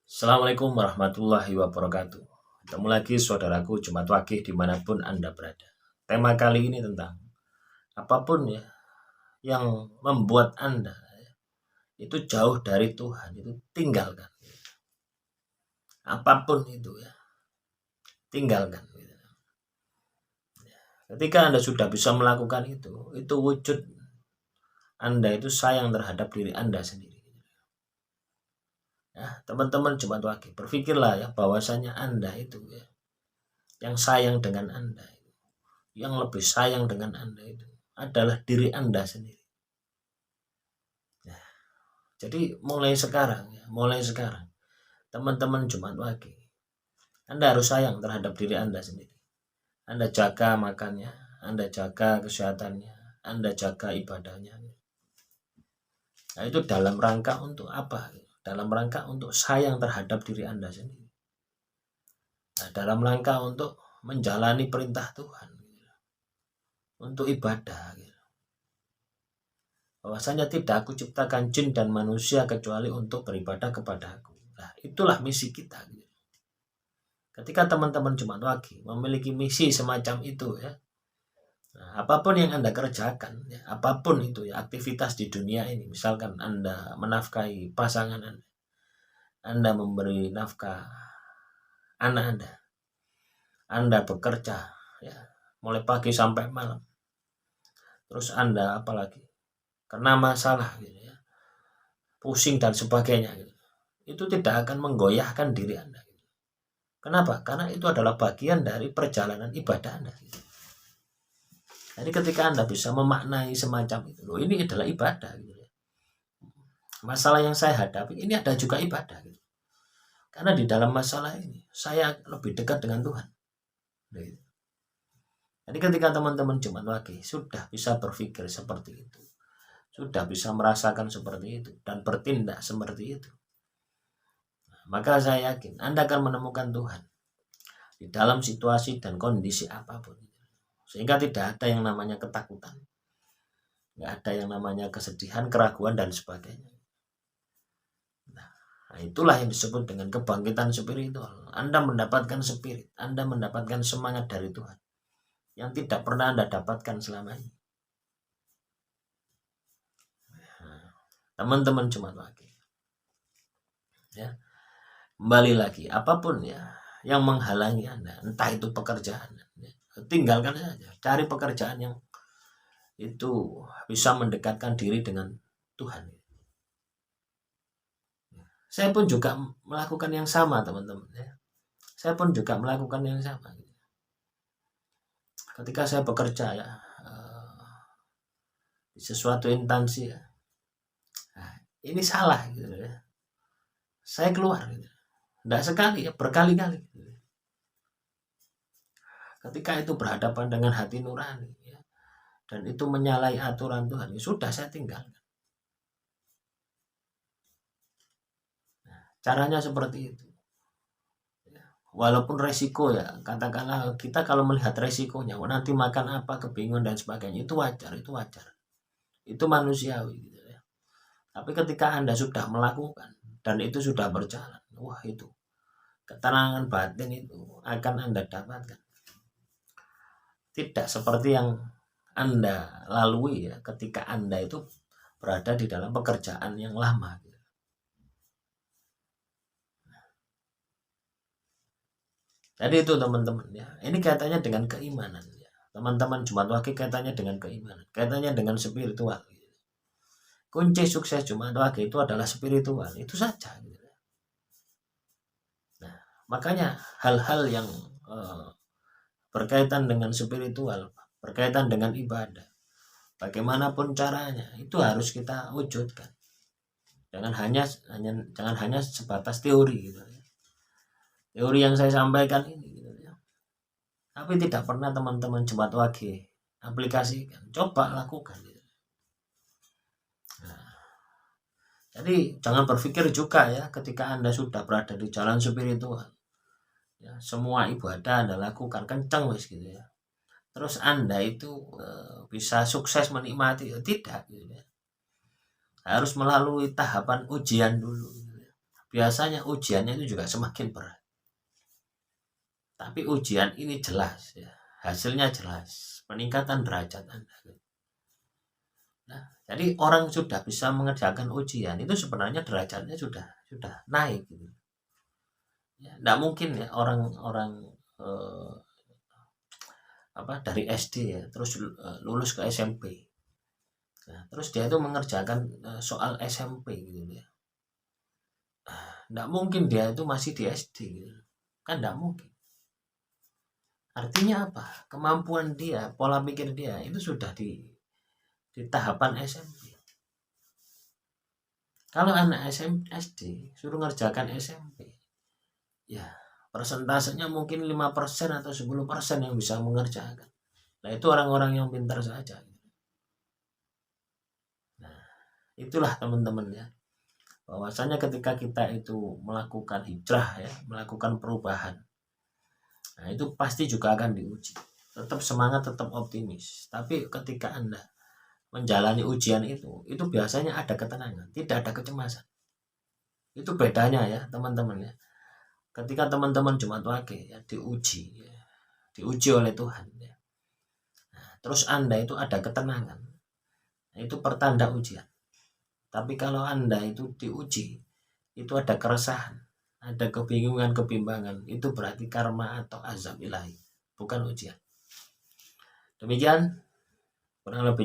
Assalamualaikum warahmatullahi wabarakatuh. Ketemu lagi saudaraku Jumat Wagih dimanapun Anda berada. Tema kali ini tentang apapun ya yang membuat Anda itu jauh dari Tuhan, itu tinggalkan. Apapun itu ya, tinggalkan. Ketika Anda sudah bisa melakukan itu wujud Anda itu sayang terhadap diri Anda sendiri. Ya, teman-teman Jumat Wagih, berpikirlah ya bahwasanya Anda itu ya, yang sayang dengan Anda, yang lebih sayang dengan Anda itu adalah diri Anda sendiri. Ya, jadi mulai sekarang teman-teman Jumat Wagih, Anda harus sayang terhadap diri Anda sendiri. Anda jaga makannya, Anda jaga kesehatannya, Anda jaga ibadahnya. Nah, itu dalam rangka untuk apa? Dalam rangka untuk sayang terhadap diri Anda sendiri. Nah, dalam rangka untuk menjalani perintah Tuhan, untuk ibadah. Bahwasanya tidak aku ciptakan jin dan manusia kecuali untuk beribadah kepada aku. Nah, itulah misi kita. Ketika teman-teman Jumat Wagih memiliki misi semacam itu ya, nah, apapun yang Anda kerjakan, ya, apapun itu ya, aktivitas di dunia ini, misalkan Anda menafkahi pasangan Anda memberi nafkah anak Anda bekerja ya, mulai pagi sampai malam. Terus Anda apalagi kena masalah gitu ya, pusing dan sebagainya gitu. Itu tidak akan menggoyahkan diri Anda. Kenapa? Karena itu adalah bagian dari perjalanan ibadah Anda. Jadi ketika Anda bisa memaknai semacam itu, loh ini adalah ibadah gitu ya. Masalah yang saya hadapi ini ada juga ibadah gitu. Karena di dalam masalah ini saya lebih dekat dengan Tuhan. Gitu. Jadi ketika teman-teman Jumat Wagih sudah bisa berpikir seperti itu, sudah bisa merasakan seperti itu dan bertindak seperti itu, maka saya yakin Anda akan menemukan Tuhan di dalam situasi dan kondisi apapun. Sehingga tidak ada yang namanya ketakutan, nggak ada yang namanya kesedihan, keraguan, dan sebagainya. Nah, itulah yang disebut dengan kebangkitan spiritual. Anda mendapatkan spirit, Anda mendapatkan semangat dari Tuhan yang tidak pernah Anda dapatkan selama ini. Nah, teman-teman Jumat Wagih, ya, kembali lagi, apapun ya yang menghalangi Anda, entah itu pekerjaan, ya, tinggalkan saja, cari pekerjaan yang itu bisa mendekatkan diri dengan Tuhan. Saya pun juga melakukan yang sama, teman-teman ya. Saya pun juga melakukan yang sama. Ketika saya bekerja ya di sesuatu instansi ya, nah, ini salah gitu ya. Saya keluar gitu. Tidak sekali ya, berkali-kali. Gitu. Ketika itu berhadapan dengan hati nurani ya, dan itu menyalahi aturan Tuhan, ya sudah saya tinggalkan. Nah, caranya seperti itu. Walaupun resiko ya, katakanlah kita kalau melihat resikonya, nanti makan apa, kebingungan dan sebagainya, itu wajar, itu manusiawi gitu ya. Tapi ketika Anda sudah melakukan dan itu sudah berjalan, wah itu keterangan batin itu akan Anda dapatkan. Tidak seperti yang Anda lalui ya ketika Anda itu berada di dalam pekerjaan yang lama. Jadi itu teman-teman ya. Ini kaitannya dengan keimanan ya. Teman-teman Jumat Wagih kaitannya dengan keimanan, kaitannya dengan spiritual. Kunci sukses Jumat Wagih itu adalah spiritual, itu saja. Nah, makanya hal-hal yang berkaitan dengan spiritual, berkaitan dengan ibadah, bagaimanapun caranya, itu harus kita wujudkan. Jangan hanya sebatas teori gitu. Teori yang saya sampaikan ini gitu ya. Tapi tidak pernah teman-teman Jumat Wagih aplikasikan. Coba lakukan gitu. Nah, jadi jangan berpikir juga ya ketika Anda sudah berada di jalan spiritual. Ya, semua ibadah Anda lakukan kencang wis gitu ya. Terus Anda itu bisa sukses menikmati, tidak gitu ya. Harus melalui tahapan ujian dulu gitu ya. biasanya ujiannya itu juga semakin berat. Tapi ujian ini jelas ya, hasilnya jelas, peningkatan derajat Anda. Nah, jadi orang sudah bisa mengerjakan ujian itu sebenarnya derajatnya sudah naik gitu. Ya, enggak mungkin ya orang-orang dari SD ya terus lulus ke SMP. Nah, terus dia itu mengerjakan soal SMP gitu ya. Enggak mungkin dia itu masih di SD gitu. Kan enggak mungkin. Artinya apa? Kemampuan dia, pola pikir dia itu sudah di tahapan SMP. Kalau anak SD suruh ngerjakan SMP, ya persentasenya mungkin 5% atau 10% yang bisa mengerjakan. Nah, itu orang-orang yang pintar saja. Nah, itulah teman-teman ya. Bahwasanya ketika kita itu melakukan hijrah ya, melakukan perubahan, nah itu pasti juga akan diuji. Tetap semangat, tetap optimis. Tapi ketika Anda menjalani ujian itu biasanya ada ketenangan, tidak ada kecemasan. Itu bedanya ya teman-teman ya. Ketika teman-teman Jumat Wage ya diuji oleh Tuhan ya. Nah, terus Anda itu ada ketenangan, nah, itu pertanda ujian. Tapi kalau Anda itu diuji, itu ada keresahan, ada kebingungan, kebimbangan, itu berarti karma atau azab ilahi, bukan ujian. Demikian kurang lebih